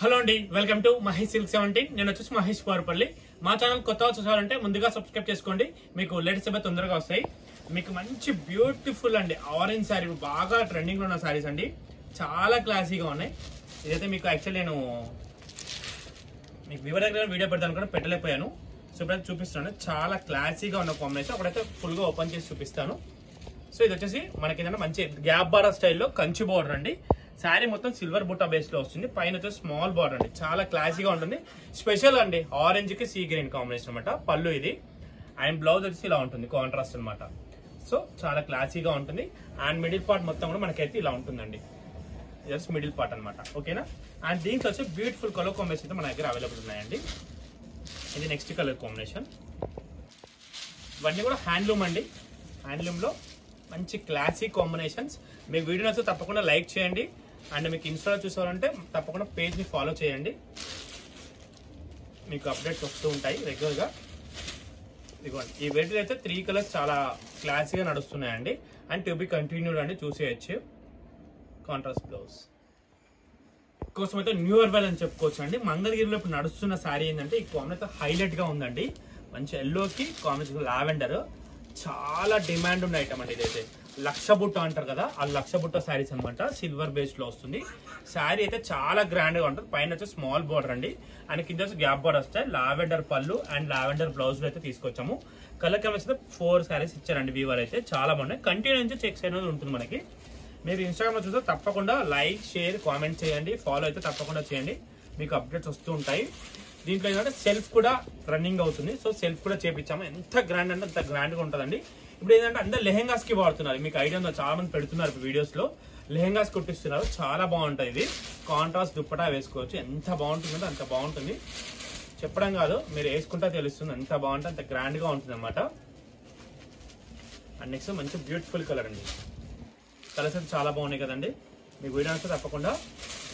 Hello అండి, welcome to Mahesh silk 17. నేను వచ్చేసి మహేష్ వారపల్లి. మా ఛానల్ కొత్తగా చూసారంటే ముందుగా సబ్స్క్రైబ్ చేసుకోండి, మీకు లేటెస్ట్ అప్డేట్స్ తొందరగా వస్తాయి. మీకు మంచి బ్యూటిఫుల్ అండి ఆరెంజ్ శారీ, బాగా ట్రెండింగ్ లో ఉన్న శారీస్ అండి, చాలా క్లాసీగా ఉన్నాయి. ఇదైతే మీకు యాక్చువల్లీ నేను మీకు వివరంగా వీడియో పెడతాను కూడా పెట్టలేకపోయాను, సో ఇప్పుడైతే చూపిస్తున్నాను. చాలా క్లాసీగా ఉన్న కాంబినేషన్, ఒకటైతే ఫుల్ గా ఓపెన్ చేసి చూపిస్తాను. సో ఇది వచ్చేసి మనకి ఏదైనా మంచి గ్యాప్ బార్డర్ స్టైల్లో కంచి బార్డర్ అండి. శారీ మొత్తం సిల్వర్ బుట్టా బేస్ లో వస్తుంది, పైన వచ్చేసి స్మాల్ బార్డర్ అండి, చాలా క్లాసీగా ఉంటుంది. స్పెషల్ అండి, ఆరెంజ్ కి సీ గ్రీన్ కాంబినేషన్ అనమాట. పళ్ళు ఇది అండ్ బ్లౌజ్ వచ్చేసి ఇలా ఉంటుంది, కాంట్రాస్ట్ అనమాట. సో చాలా క్లాసీగా ఉంటుంది. అండ్ మిడిల్ పార్ట్ మొత్తం కూడా మనకైతే ఇలా ఉంటుందండి, జస్ట్ మిడిల్ పార్ట్ అనమాట. ఓకేనా. అండ్ దీంట్లో వచ్చి బ్యూటిఫుల్ కలర్ కాంబినేషన్ అయితే మన దగ్గర అవైలబుల్ ఉన్నాయండి. ఇది నెక్స్ట్ కలర్ కాంబినేషన్. ఇవన్నీ కూడా హ్యాండ్లూమ్ అండి, హ్యాండ్లూమ్ లో మంచి క్లాసిక్ కాంబినేషన్స్. మీకు వీడియో నచ్చితే తప్పకుండా లైక్ చేయండి, అండ్ మీకు ఇన్స్టాలో చూసారంటే తప్పకుండా పేజ్ ని ఫాలో చేయండి, మీకు అప్డేట్స్ వస్తూ ఉంటాయి రెగ్యులర్ గా. ఇదిగోండి, ఈ వెరైటీ అయితే 3 కలర్స్ చాలా క్లాసీగా నడుస్తున్నాయండి. అండ్ టు బి కంటిన్యూడ్ అండి, చూసేయచ్చు. కాంట్రాస్ట్ బ్లౌజ్ కోసం అయితే న్యూ అర్వెల్ అని చెప్పుకోవచ్చు అండి. మంగళగిరిలో ఇప్పుడు నడుస్తున్న శారీ ఏంటంటే ఈ కాంబినేషన్ హైలైట్ గా ఉందండి. మంచి ఎల్లోకి కాంబినేషన్ లావెండర్, చాలా డిమాండ్ ఉన్న ఐటమ్ అండి. ఇదైతే లక్ష బుట్ట అంటారు కదా, ఆ లక్ష బుట్ట శారీస్ అనమాట. సిల్వర్ బేస్ లో వస్తుంది. శారీ అయితే చాలా గ్రాండ్ గా ఉంటుంది. పైన వచ్చి స్మాల్ బార్డర్ అండి, అండ్ కింద వచ్చి గ్యాప్ బార్డర్ వస్తాయి. లావెండర్ పళ్ళు అండ్ లావెండర్ బ్లౌజ్ అయితే తీసుకొచ్చాము. కలర్ కాంబినేషన్ 4 శారీస్ ఇచ్చారండి వీవర్ అయితే, చాలా బాగున్నాయి. కంటిన్యూ నుంచి చెక్స్ అనేది ఉంటుంది మనకి. మీరు ఇన్స్టాగ్రామ్ లో చూస్తే తప్పకుండా లైక్, షేర్, కామెంట్ చేయండి, ఫాలో అయితే తప్పకుండా చేయండి, మీకు అప్డేట్స్ వస్తూ ఉంటాయి. దీంట్లో ఏంటంటే సెల్ఫ్ కూడా రన్నింగ్ అవుతుంది, సో సెల్ఫ్ కూడా చేపించాము. ఎంత గ్రాండ్ అంటే అంత గ్రాండ్ గా ఉంటుందండి. ఇప్పుడు ఏంటంటే అందరు లెహెంగాస్ కి వాడుతున్నారు, మీకు ఐడియా ఉందో, చాలా మంది పెడుతున్నారు వీడియోస్ లో, లెహెంగాస్ కుట్టిస్తున్నారు. చాలా బాగుంటుంది ఇది. కాంట్రాస్ట్ దుప్పటా వేసుకోవచ్చు, ఎంత బాగుంటుందంటే అంత బాగుంటుంది. చెప్పడం కాదు, మీరు వేసుకుంటా తెలుస్తుంది ఎంత బాగుంటుంది, అంత గ్రాండ్ గా ఉంటుంది అనమాట. అండ్ నెక్స్ట్ మంచి బ్యూటిఫుల్ కలర్ అండి. కలర్స్ అయితే చాలా బాగున్నాయి కదండి. మీకు వీడియో నచ్చితే తప్పకుండా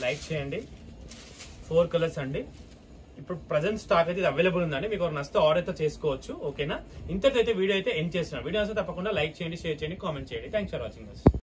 లైక్ చేయండి. 4 కలర్స్ అండి. ఇప్పుడు ప్రజెంట్ స్టాక్ అయితే ఇది అవైలబుల్ ఉందండి, మీకు నచ్చితే ఆర్డర్ అయితే చేసుకోవచ్చు. ఓకేనా. ఇంతకైతే వీడియో అయితే ఎండ్ చేస్తున్నాను. వీడియో నచ్చితే తప్పకుండా లైక్ చేయండి, షేర్ చేయండి, కామెంట్ చేయండి. Thanks for watching.